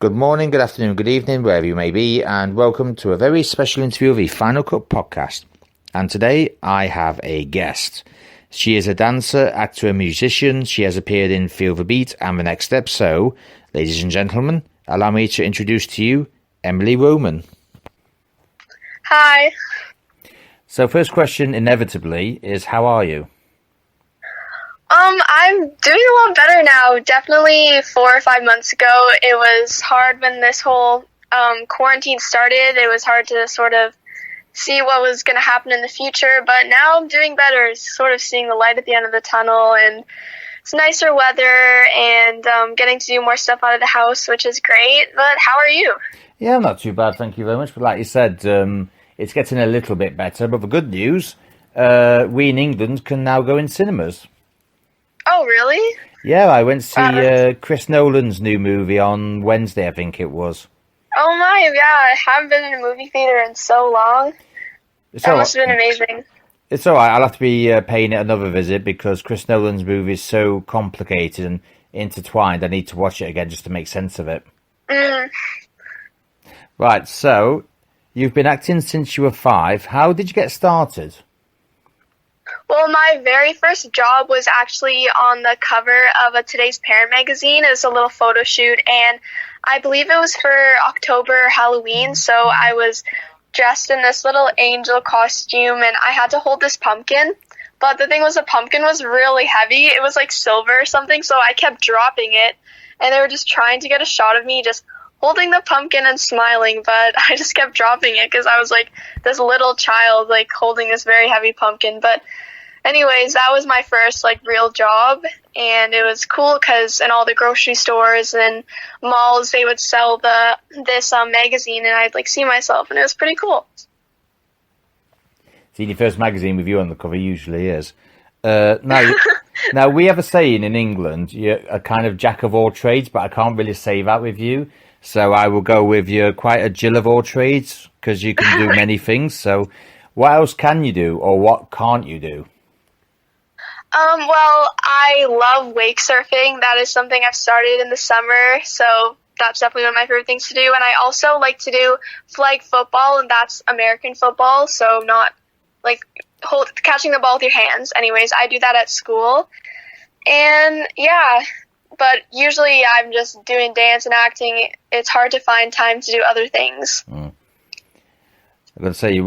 Good morning, good afternoon, good evening, wherever you may be, and welcome to a very special interview of the Final Cut podcast. And today I have a guest. She is a dancer, actor, and musician. She has appeared in Feel the Beat and The Next Step. So, ladies and gentlemen, allow me to introduce to you Emily Roman. Hi. So, first question, inevitably, is how are you? I'm doing a lot better now. Definitely 4 or 5 months ago, it was hard when this whole quarantine started. It was hard to sort of see what was going to happen in the future, but now I'm doing better, sort of seeing the light at the end of the tunnel, and it's nicer weather, and getting to do more stuff out of the house, which is great. But how are you? Yeah, not too bad, thank you very much. But like you said, it's getting a little bit better. But the good news, we in England can now go in cinemas. Oh, really? Yeah, I went to see Chris Nolan's new movie on Wednesday, I think it was. Oh my, yeah, I haven't been in a movie theater in so long. That must have been amazing. It's all right. I'll have to be paying it another visit because Chris Nolan's movie is so complicated and intertwined. I need to watch it again just to make sense of it. Right, so you've been acting since you were 5. How did you get started? Well, my very first job was actually on the cover of a Today's Parent magazine. It was a little photo shoot, and I believe it was for October Halloween, so I was dressed in this little angel costume, and I had to hold this pumpkin. But the thing was, the pumpkin was really heavy. It was like silver or something, so I kept dropping it, and they were just trying to get a shot of me just holding the pumpkin and smiling, but I just kept dropping it because I was like this little child, like holding this very heavy pumpkin. But anyways, that was my first like real job, and it was cool because in all the grocery stores and malls they would sell this magazine, and I'd like see myself, and it was pretty cool. See, your first magazine with you on the cover usually is. Now we have a saying in England, you're a kind of jack of all trades, but I can't really say that with you. So I will go with you're quite a Jill of all trades because you can do many things. So what else can you do, or what can't you do? Well, I love wake surfing. That is something I've started in the summer, so that's definitely one of my favorite things to do. And I also like to do flag football, and that's American football, so not like catching the ball with your hands. Anyways, I do that at school. And yeah, but usually I'm just doing dance and acting. It's hard to find time to do other things. I'm going to say,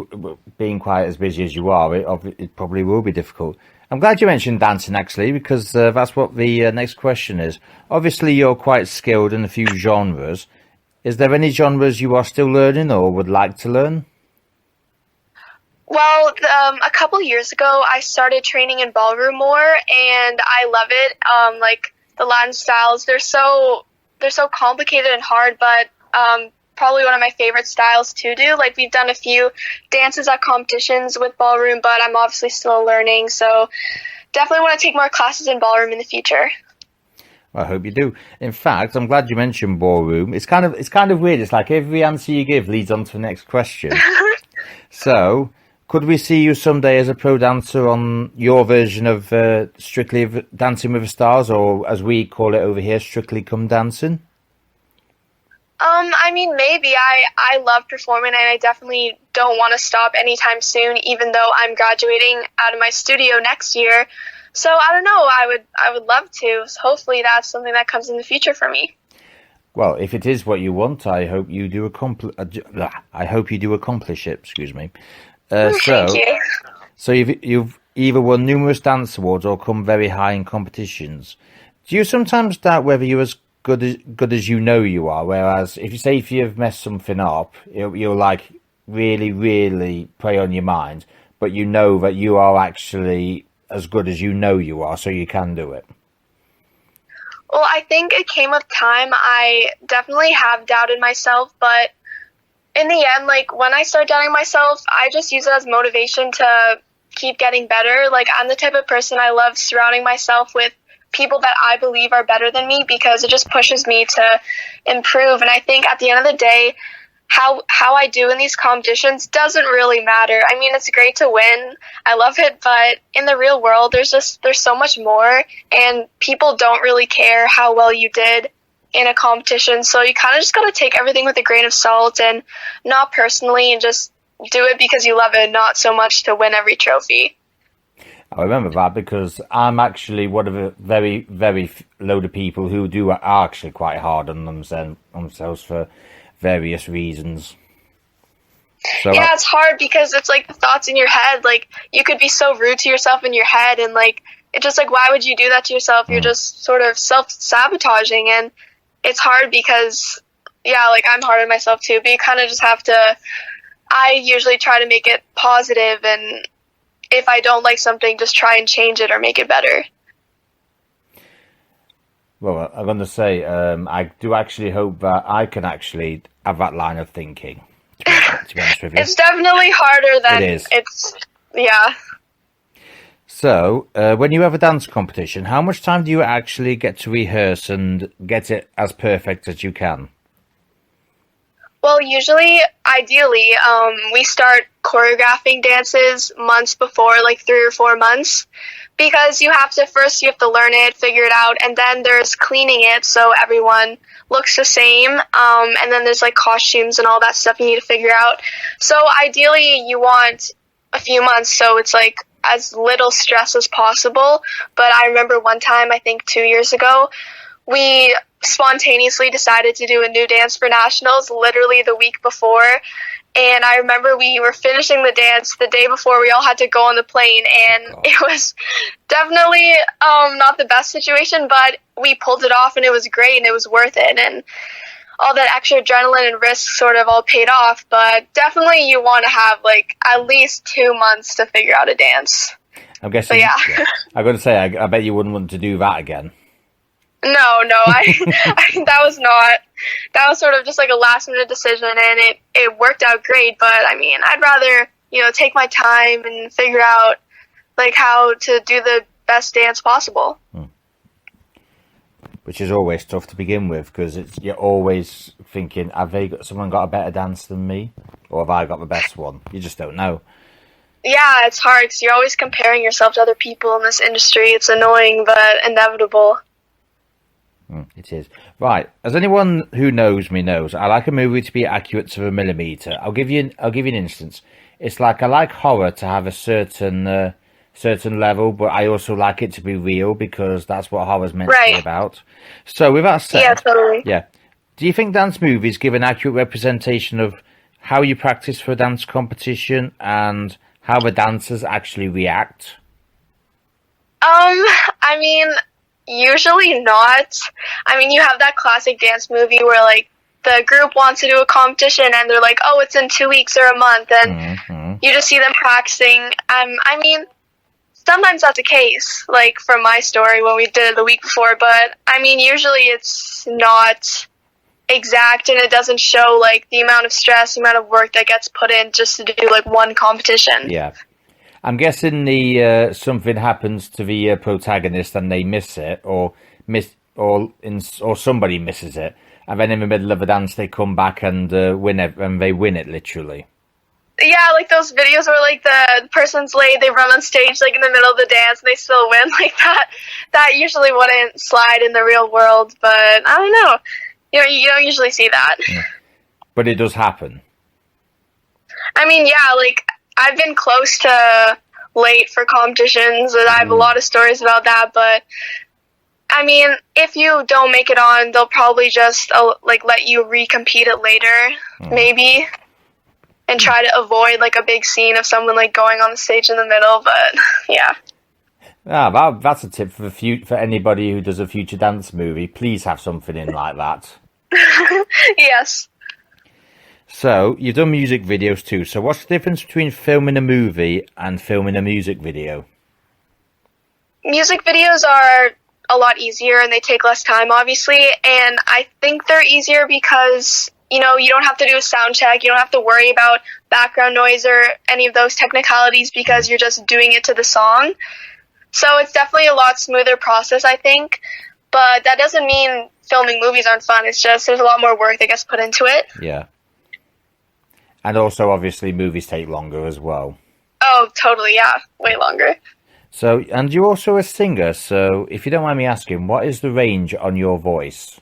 being quite as busy as you are, it probably will be difficult. I'm glad you mentioned dancing, actually, because that's what the next question is. Obviously, you're quite skilled in a few genres. Is there any genres you are still learning or would like to learn? Well, a couple years ago, I started training in ballroom more, and I love it. Like the Latin styles, they're so complicated and hard, but probably one of my favorite styles to do. Like, we've done a few dances at competitions with ballroom, but I'm obviously still learning, so definitely want to take more classes in ballroom in the future. Well, I hope you do. In fact, I'm glad you mentioned ballroom. It's kind of weird. It's like every answer you give leads on to the next question. So, could we see you someday as a pro dancer on your version of Strictly Dancing with the Stars, or as we call it over here, Strictly Come Dancing? I mean, maybe. I love performing, and I definitely don't want to stop anytime soon, even though I'm graduating out of my studio next year. So I don't know. I would love to. So hopefully that's something that comes in the future for me. Well, if it is what you want, I hope you do accomplish it. Excuse me. Thank you. So you've either won numerous dance awards or come very high in competitions. Do you sometimes doubt whether you're as good as you know you are? Whereas if you've messed something up, you'll like really, really play on your mind, but you know that you are actually as good as you know you are, so you can do it. Well, I think it came with time. I definitely have doubted myself, but in the end, like, when I start doubting myself, I just use it as motivation to keep getting better. Like, I'm the type of person, I love surrounding myself with people that I believe are better than me because it just pushes me to improve. And I think at the end of the day, how I do in these competitions doesn't really matter. I mean, it's great to win. I love it, but in the real world, there's so much more, and people don't really care how well you did. in a competition. So you kind of just got to take everything with a grain of salt and not personally, and just do it because you love it, not so much to win every trophy. I remember that because I'm actually one of a very, very load of people who are actually quite hard on themselves for various reasons. So yeah, it's hard because it's like the thoughts in your head. Like, you could be so rude to yourself in your head, and like, it's just like, why would you do that to yourself? You're just sort of self-sabotaging, and it's hard because, yeah, like, I'm hard on myself too, but you kind of just have to, I usually try to make it positive, and if I don't like something, just try and change it or make it better. Well, I'm going to say, I do actually hope that I can actually have that line of thinking, to be honest with you. It's definitely harder than It is. Yeah. So, when you have a dance competition, how much time do you actually get to rehearse and get it as perfect as you can? Well, usually, ideally, we start choreographing dances months before, like 3 or 4 months, because you have to learn it, figure it out, and then there's cleaning it so everyone looks the same, and then there's like costumes and all that stuff you need to figure out. So ideally, you want a few months, so it's like as little stress as possible. But I remember one time, I think 2 years ago, we spontaneously decided to do a new dance for nationals literally the week before, and I remember we were finishing the dance the day before we all had to go on the plane, and it was definitely not the best situation, but we pulled it off and it was great and it was worth it, and all that extra adrenaline and risk sort of all paid off. But definitely you want to have like at least 2 months to figure out a dance. I'm guessing. Yeah. I'm going to say, I bet you wouldn't want to do that again. No, that was sort of just like a last minute decision, and it worked out great. But I mean, I'd rather, take my time and figure out like how to do the best dance possible. Which is always tough to begin with, because you're always thinking, someone got a better dance than me, or have I got the best one? You just don't know. Yeah, it's hard because you're always comparing yourself to other people in this industry. It's annoying, but inevitable. It is. Right, as anyone who knows me knows, I like a movie to be accurate to the millimeter. I'll give you an instance. It's like I like horror to have a certain level, but I also like it to be real, because that's what horror's meant to be about. So with that said, yeah, totally. Yeah, do you think dance movies give an accurate representation of how you practice for a dance competition and how the dancers actually react? I mean, usually not. I mean, you have that classic dance movie where, like, the group wants to do a competition and they're like, oh, it's in 2 weeks or a month, and you just see them practicing. I mean, sometimes that's the case, like, from my story when we did it the week before, but, I mean, usually it's not exact, and it doesn't show, like, the amount of stress, the amount of work that gets put in just to do, like, one competition. Yeah. I'm guessing something happens to the protagonist and they miss it, or somebody misses it, and then in the middle of a dance they come back and win it, and they win it literally. Yeah, like those videos where like the person's late, they run on stage like in the middle of the dance and they still win, like that. That usually wouldn't slide in the real world, but I don't know. You don't usually see that. Yeah. But it does happen. I mean, yeah, like, I've been close to late for competitions, and I have a lot of stories about that, but, I mean, if you don't make it on, they'll probably just, let you recompete it later, maybe, and try to avoid, like, a big scene of someone, like, going on the stage in the middle, but, yeah. That's a tip for anybody who does a future dance movie. Please have something in like that. Yes. So, you've done music videos too. So what's the difference between filming a movie and filming a music video? Music videos are a lot easier and they take less time, obviously. And I think they're easier because, you don't have to do a sound check. You don't have to worry about background noise or any of those technicalities because you're just doing it to the song. So it's definitely a lot smoother process, I think. But that doesn't mean filming movies aren't fun. It's just there's a lot more work that gets put into it. Yeah. And also, obviously, movies take longer as well. Oh, totally, yeah. Way longer. So, and you're also a singer, so if you don't mind me asking, what is the range on your voice?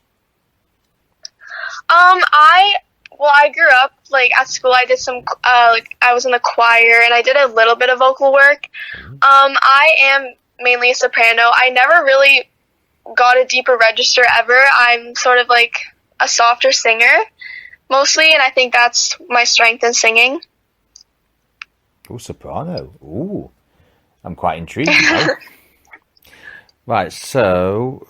I grew up like at school. I did some like I was in the choir and I did a little bit of vocal work. I am mainly a soprano. I never really got a deeper register ever. I'm sort of like a softer singer mostly, and I think that's my strength in singing. Oh, soprano. Ooh, I'm quite intrigued now. Right, so,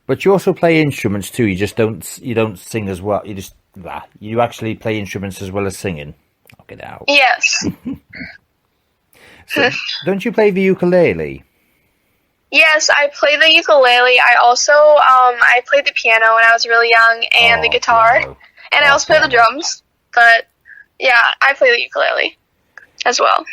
but you also play instruments too. You don't sing as well. You actually play instruments as well as singing. I'll get out. Yes. So, don't you play the ukulele? Yes, I play the ukulele. I also I played the piano when I was really young, and the guitar, piano. and I also play the drums. But yeah, I play the ukulele as well.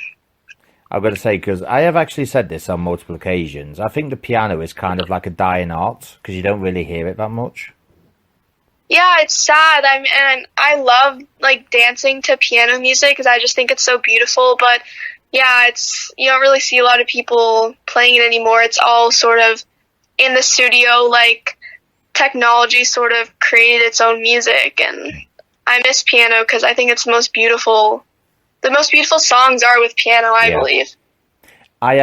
I've got to say, because I have actually said this on multiple occasions, I think the piano is kind of like a dying art because you don't really hear it that much. Yeah, it's sad. I love like dancing to piano music because I just think it's so beautiful. But yeah, you don't really see a lot of people playing it anymore. It's all sort of in the studio, like technology sort of created its own music, and I miss piano because I think it's the most beautiful songs are with piano, I believe. I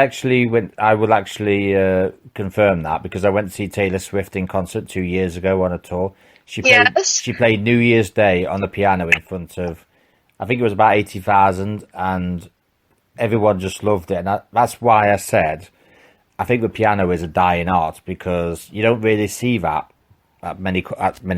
will actually confirm that because I went to see Taylor Swift in concert 2 years ago on a tour. She played New Year's Day on the piano in front of, I think it was about 80,000, and everyone just loved it. And that's why I said I think the piano is a dying art because you don't really see that at many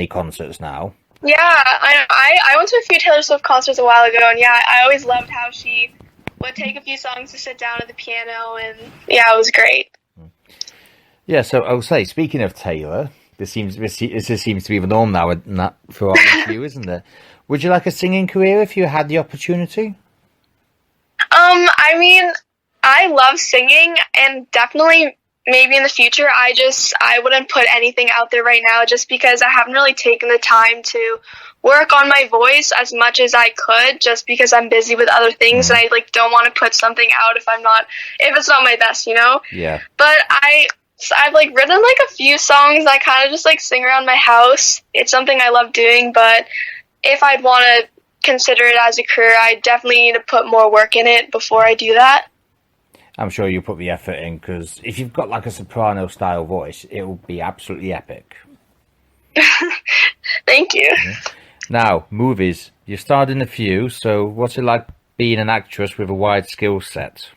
concerts now. Yeah, I went to a few Taylor Swift concerts a while ago, and yeah, I always loved how she would take a few songs to sit down at the piano, and yeah, it was great. Yeah, so I'll say, speaking of Taylor, this seems to be the norm now for all of you, isn't it? Would you like a singing career if you had the opportunity? I mean, I love singing, and definitely maybe in the future. I wouldn't put anything out there right now just because I haven't really taken the time to work on my voice as much as I could just because I'm busy with other things and I like don't want to put something out if it's not my best, you know? Yeah. But I've like written like a few songs. I kind of just like sing around my house. It's something I love doing, but if I'd want to consider it as a career, I definitely need to put more work in it before I do that. I'm sure you put the effort in because if you've got like a soprano style voice, it will be absolutely epic. Thank you. Now, movies. You starred in a few, so what's it like being an actress with a wide skill set?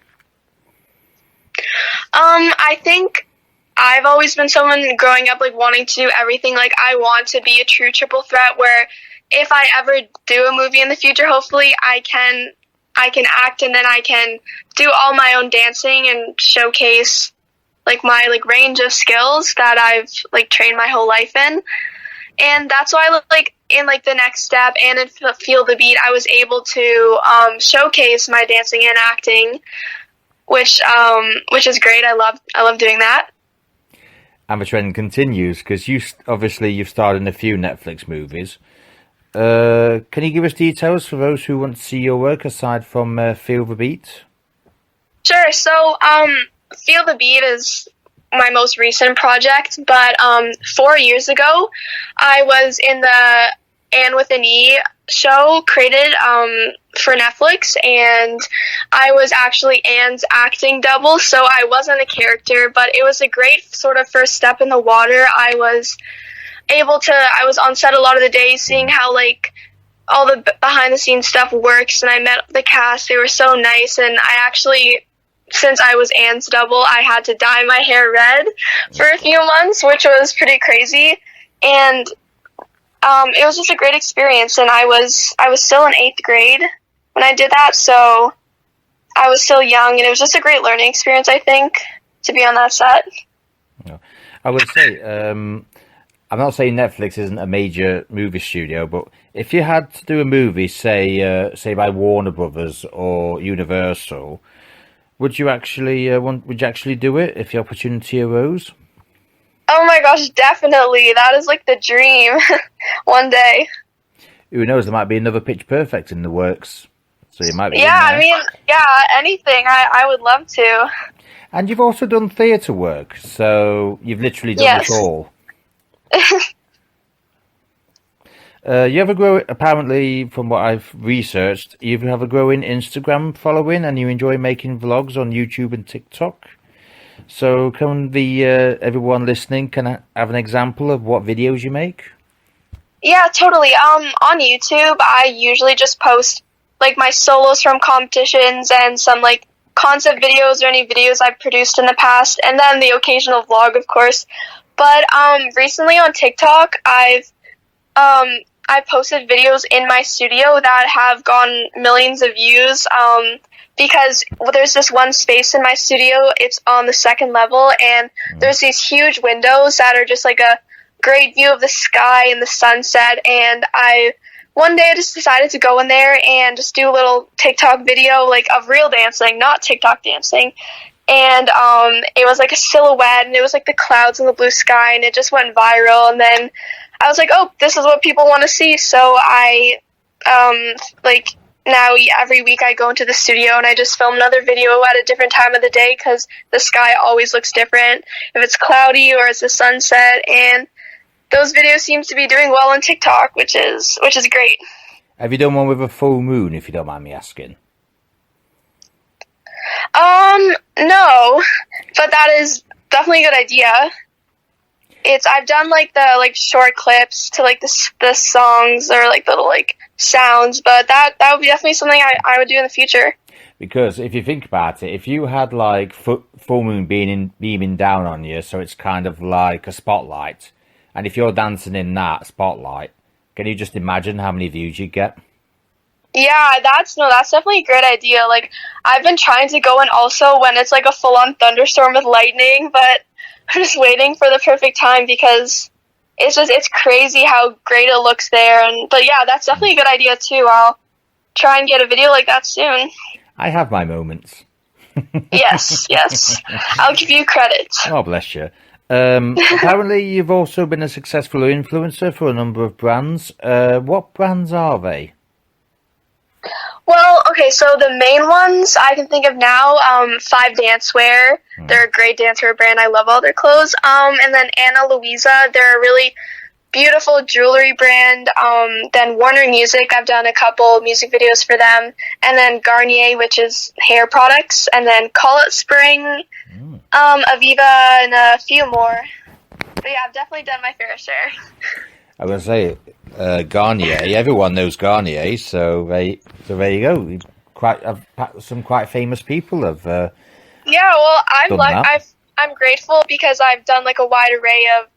I think I've always been someone growing up like wanting to do everything. Like I want to be a true triple threat where if I ever do a movie in the future, hopefully I can act and then I can do all my own dancing and showcase like my like range of skills that I've like trained my whole life in. And that's why like in like the next step and in Feel the Beat, I was able to showcase my dancing and acting, which is great. I love doing that. And the trend continues because you've starred in a few Netflix movies. Can you give us details for those who want to see your work aside from Feel the Beat? Sure. So, Feel the Beat is my most recent project, but 4 years ago, I was in the Anne with an E show created for Netflix, and I was actually Anne's acting double, so I wasn't a character, but it was a great sort of first step in the water. I was on set a lot of the days seeing how like all the behind the scenes stuff works, and I met the cast. They were so nice, and I actually, since I was Anne's double, I had to dye my hair red for a few months, which was pretty crazy, and it was just a great experience. And I was still in 8th grade when I did that, so I was still young, and it was just a great learning experience, I think, to be on that set. I would say, I'm not saying Netflix isn't a major movie studio, but if you had to do a movie, say by Warner Brothers or Universal, would you actually do it if the opportunity arose? Oh my gosh, definitely. That is like the dream. One day. Who knows? There might be another Pitch Perfect in the works, so you might be. Yeah, I mean, yeah, anything. I would love to. And you've also done theatre work, so you've literally done it all. You have a grow. Apparently, from what I've researched, you have a growing Instagram following, and you enjoy making vlogs on YouTube and TikTok. So, can the everyone listening can have an example of what videos you make? Yeah, totally. On YouTube, I usually just post like my solos from competitions and some like concept videos or any videos I've produced in the past, and then the occasional vlog, of course. But recently on TikTok, I posted videos in my studio that have gone millions of views. Because there's this one space in my studio. It's on the second level, and there's these huge windows that are just like a great view of the sky and the sunset. And one day I just decided to go in there and just do a little TikTok video, like of real dancing, not TikTok dancing. And it was like a silhouette, and it was like the clouds in the blue sky, and it just went viral. And then I was like, oh, this is what people want to see. So I now every week I go into the studio and I just film another video at a different time of the day, because the sky always looks different if it's cloudy or it's a sunset. And those videos seem to be doing well on TikTok, which is great. Have you done one with a full moon, if you don't mind me asking? No, but that is definitely a good idea. I've done like the short clips to like the songs or like little like sounds, but that would be definitely something I would do in the future. Because if you think about it, if you had like full moon beaming down on you, so it's kind of like a spotlight, and if you're dancing in that spotlight, can you just imagine how many views you'd get? Yeah, that's definitely a great idea. Like, I've been trying to go in also when it's like a full-on thunderstorm with lightning, but I'm just waiting for the perfect time, because it's crazy how great it looks there. But yeah, that's definitely a good idea too. I'll try and get a video like that soon. I have my moments. Yes. I'll give you credit. Oh, bless you. Apparently, you've also been a successful influencer for a number of brands. What brands are they? Well, okay, so the main ones I can think of now, Five Dancewear. They're a great dancewear brand. I love all their clothes. And then Ana Luisa, they're a really beautiful jewelry brand. Then Warner Music, I've done a couple music videos for them. And then Garnier, which is hair products. And then Call It Spring, Aviva, and a few more. But yeah, I've definitely done my fair share. I was going to say, Garnier. Everyone knows Garnier, so there you go. Some quite famous people have. Yeah, well, I'm grateful because I've done like a wide array of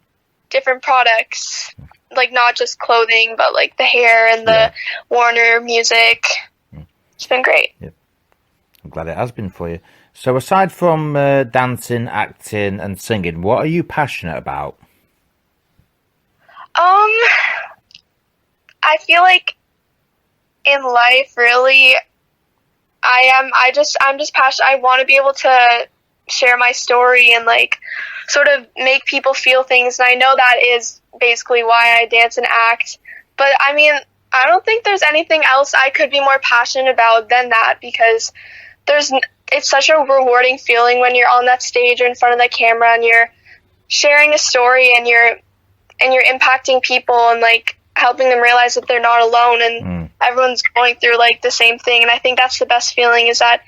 different products, like not just clothing, but like the hair and the Warner Music. It's been great. Yep. I'm glad it has been for you. So, aside from dancing, acting, and singing, what are you passionate about? I feel like in life, really, I'm just passionate. I want to be able to share my story and like sort of make people feel things. And I know that is basically why I dance and act. But I mean, I don't think there's anything else I could be more passionate about than that, because it's such a rewarding feeling when you're on that stage or in front of the camera and you're sharing a story and you're impacting people and like helping them realize that they're not alone and everyone's going through like the same thing. And I think that's the best feeling, is that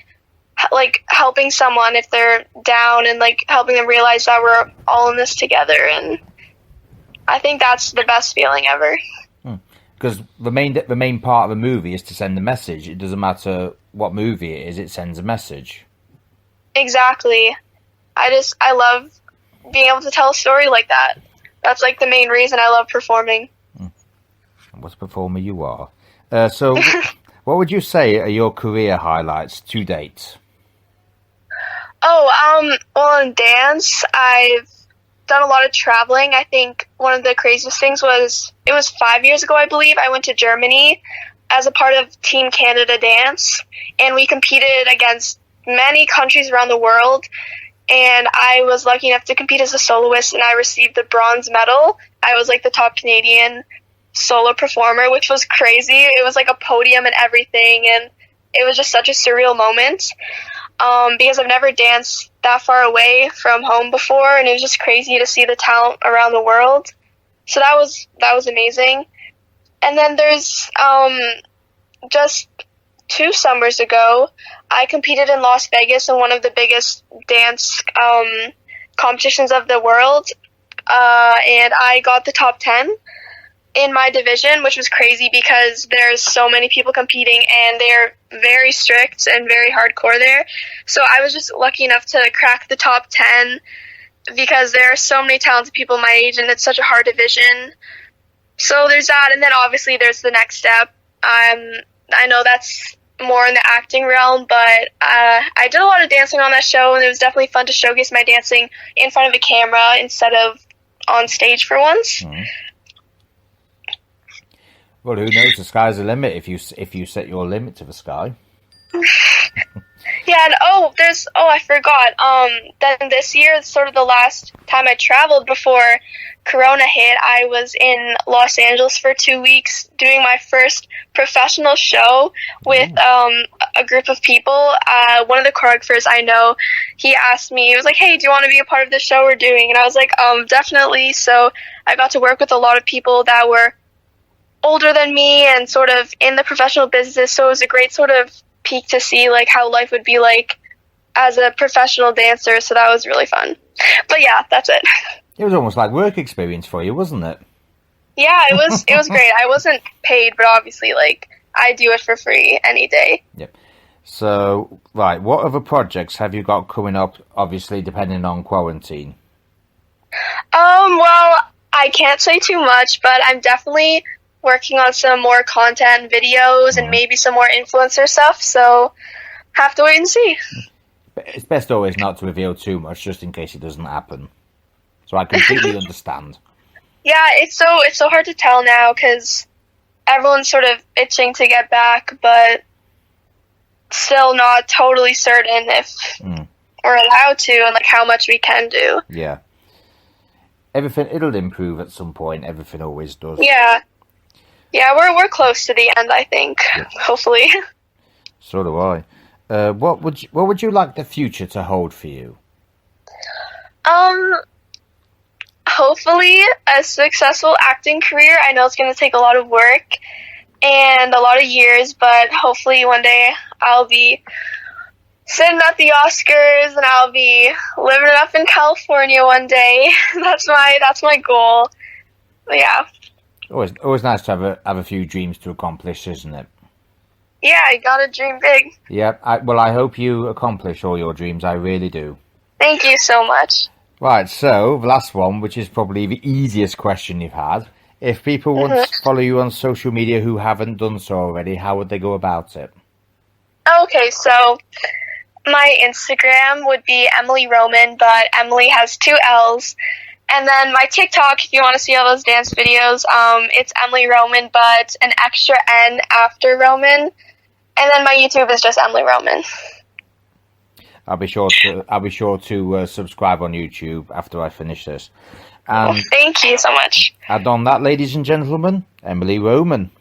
like helping someone if they're down and like helping them realize that we're all in this together. And I think that's the best feeling ever. Because the main part of a movie is to send a message. It doesn't matter what movie it is, it sends a message. Exactly. I love being able to tell a story like that. That's like the main reason I love performing. What a performer you are. So what would you say are your career highlights to date? Well, in dance, I've done a lot of traveling. I think one of the craziest things was, it was 5 years ago, I believe, I went to Germany as a part of Team Canada Dance, and we competed against many countries around the world, and I was lucky enough to compete as a soloist, and I received the bronze medal. I was like the top Canadian solo performer, which was crazy. It was like a podium and everything, and it was just such a surreal moment, because I've never danced that far away from home before, and it was just crazy to see the talent around the world. So that was amazing. And then there's just 2 summers ago, I competed in Las Vegas in one of the biggest dance competitions of the world, and I got the top 10 in my division, which was crazy because there's so many people competing and they're very strict and very hardcore there. So I was just lucky enough to crack the top 10 because there are so many talented people my age and it's such a hard division. So there's that, and then obviously there's the next step. I know that's more in the acting realm, but I did a lot of dancing on that show, and it was definitely fun to showcase my dancing in front of a camera instead of on stage for once. Mm. Well, who knows? The sky's the limit if you set your limit to the sky. Yeah, and I forgot. Then this year, sort of the last time I traveled before Corona hit, I was in Los Angeles for 2 weeks doing my first professional show with a group of people. One of the choreographers I know, he asked me, he was like, "Hey, do you want to be a part of the show we're doing?" And I was like, definitely. So I got to work with a lot of people that were older than me and sort of in the professional business. So it was a great sort of peek to see like how life would be like as a professional dancer. So that was really fun. But yeah, that's it. It was almost like work experience for you, wasn't it? Yeah, it was great. I wasn't paid, but obviously like I do it for free any day. Yep. So, right, what other projects have you got coming up, obviously depending on quarantine? Well, I can't say too much, but I'm definitely working on some more content videos and maybe some more influencer stuff, so have to wait and see. It's best always not to reveal too much, just in case it doesn't happen. So I completely understand. Yeah, it's so hard to tell now because everyone's sort of itching to get back, but still not totally certain if we're allowed to and like how much we can do. Yeah. It'll improve at some point. Everything always does. Yeah. Yeah, we're close to the end, I think. Yep. Hopefully. So do I. What would you like the future to hold for you? Hopefully a successful acting career. I know it's going to take a lot of work and a lot of years, but hopefully one day I'll be sitting at the Oscars and I'll be living up in California one day. That's my goal. But yeah. Always nice to have a few dreams to accomplish, isn't it? Yeah, you gotta dream big. Yeah, I hope you accomplish all your dreams. I really do. Thank you so much. Right, so the last one, which is probably the easiest question you've had. If people want to follow you on social media who haven't done so already, how would they go about it? Okay, so my Instagram would be Emily Roman, but Emily has 2 L's. And then my TikTok, if you want to see all those dance videos, it's Emily Roman, but an extra N after Roman. And then my YouTube is just Emily Roman. I'll be sure to subscribe on YouTube after I finish this. And thank you so much. And on that, ladies and gentlemen, Emily Roman.